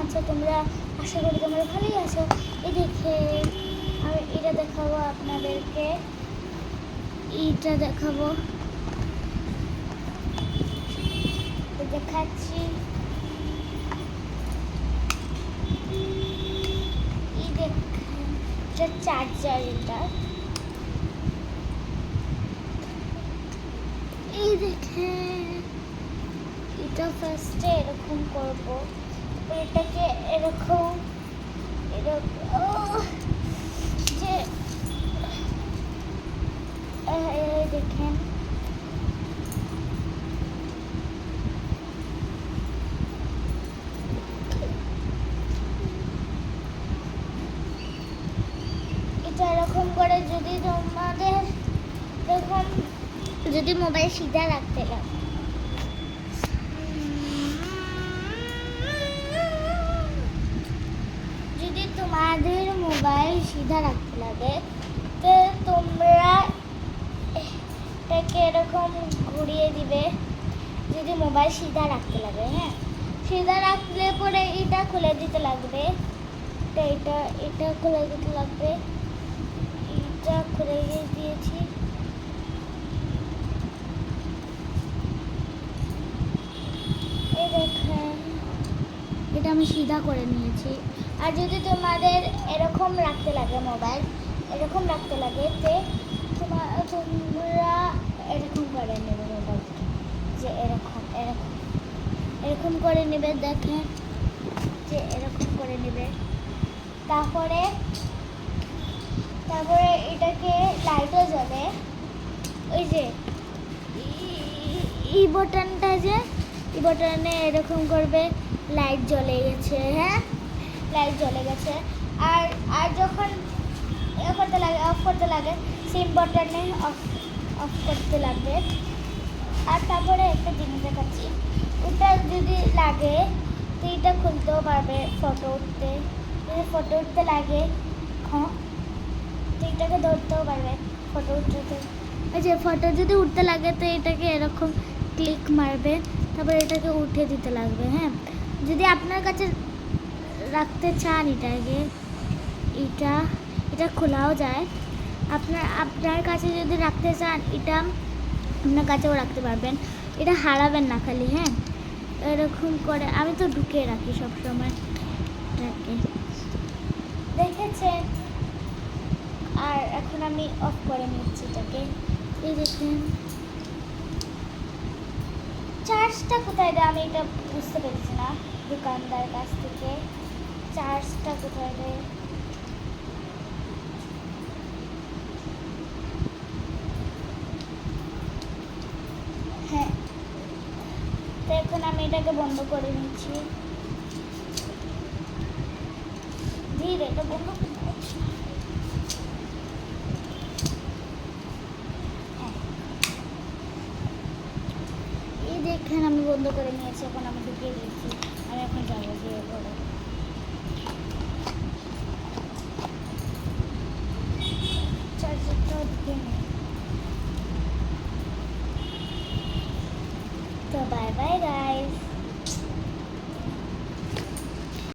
আছো তোমরা? আশা করি তোমরা ভালোই আছো। এই দেখে আমি এটা দেখাবো আপনাদেরকে, এইটা দেখাবো, দেখাচ্ছি। এই দেখেন এটা চার্জার, এই দেখেন এটা ফার্স্টে এরকম করবো, এটাকে এরকম যে দেখেন এটা এরকম করে যদি তোমাদের এরকম যদি মোবাইল সিধা রাখতে লাগে, যদি তোমাদের মোবাইল সিধা রাখতে লাগে তো তোমরা এটাকে এরকম ঘুরিয়ে দিবে। যদি মোবাইল সিধা রাখতে লাগে, হ্যাঁ, সিধা রাখলে পরে এটা খুলে দিতে লাগবে, এটা খুলে দিতে লাগবে। এটা খুলে দিয়েছি। এই দেখেন এটা আমি সিধা করে নিয়েছি। আর যদি তোমাদের এরকম রাখতে লাগে মোবাইল, এরকম রাখতে লাগে তে তোমরা এরকম করে নেবে মোবাইলটা, যে এরকম করে নেবে। দেখেন যে এরকম করে নেবে। তারপরে এটাকে লাইটও জ্বলে, ওই যে এই বাটনটা, যে এই বাটনে এরকম করবে, লাইট জ্বলে গেছে। হ্যাঁ, লাইট জ্বলে গেছে। আর যখন অফ করতে লাগে সেম বাটনে অফ করতে লাগবে। আর তারপরে একটা জিনিস দেখাচ্ছি, ওটা যদি লাগে তো এটা খুলতেও পারবে। ফটো উঠতে লাগে, হ্যাঁ, তো এটাকে ধরতেও পারবে ফটো উঠতে। ওই যে ফটো যদি উঠতে লাগে তো এটাকে এরকম ক্লিক মারবে, তারপরে এটাকে উঠে দিতে লাগবে। হ্যাঁ, যদি আপনার কাছে রাখতে চান এটাকে, এটা খোলাও যায়। আপনার কাছে যদি রাখতে চান এটা আপনার কাছেও রাখতে পারবেন, এটা হারাবেন না খালি। হ্যাঁ, এরকম করে আমি তো ঢুকিয়ে রাখি সবসময় এটাকে, দেখেছেন। আর এখন আমি অফ করে নিচ্ছি এটাকে। এই দেখেন চার্জটা কোথায় দেয় আমি এটা বুঝতে পেরেছি না দোকানদার কাছ থেকে। চার্জটা কোথায় দেয়? হ্যাঁ, তো এখন আমি এটাকে বন্ধ করে নিচ্ছি। ধীরে এটা বন্ধ করে নিচ্ছি। এই দেখেন আমি বন্ধ করে নিয়েছি। এখন আমি ঢুকিয়ে দিয়েছি। আমি এখন যাবো গিয়ে করে চার্জারটা ঢুকিয়ে নিই।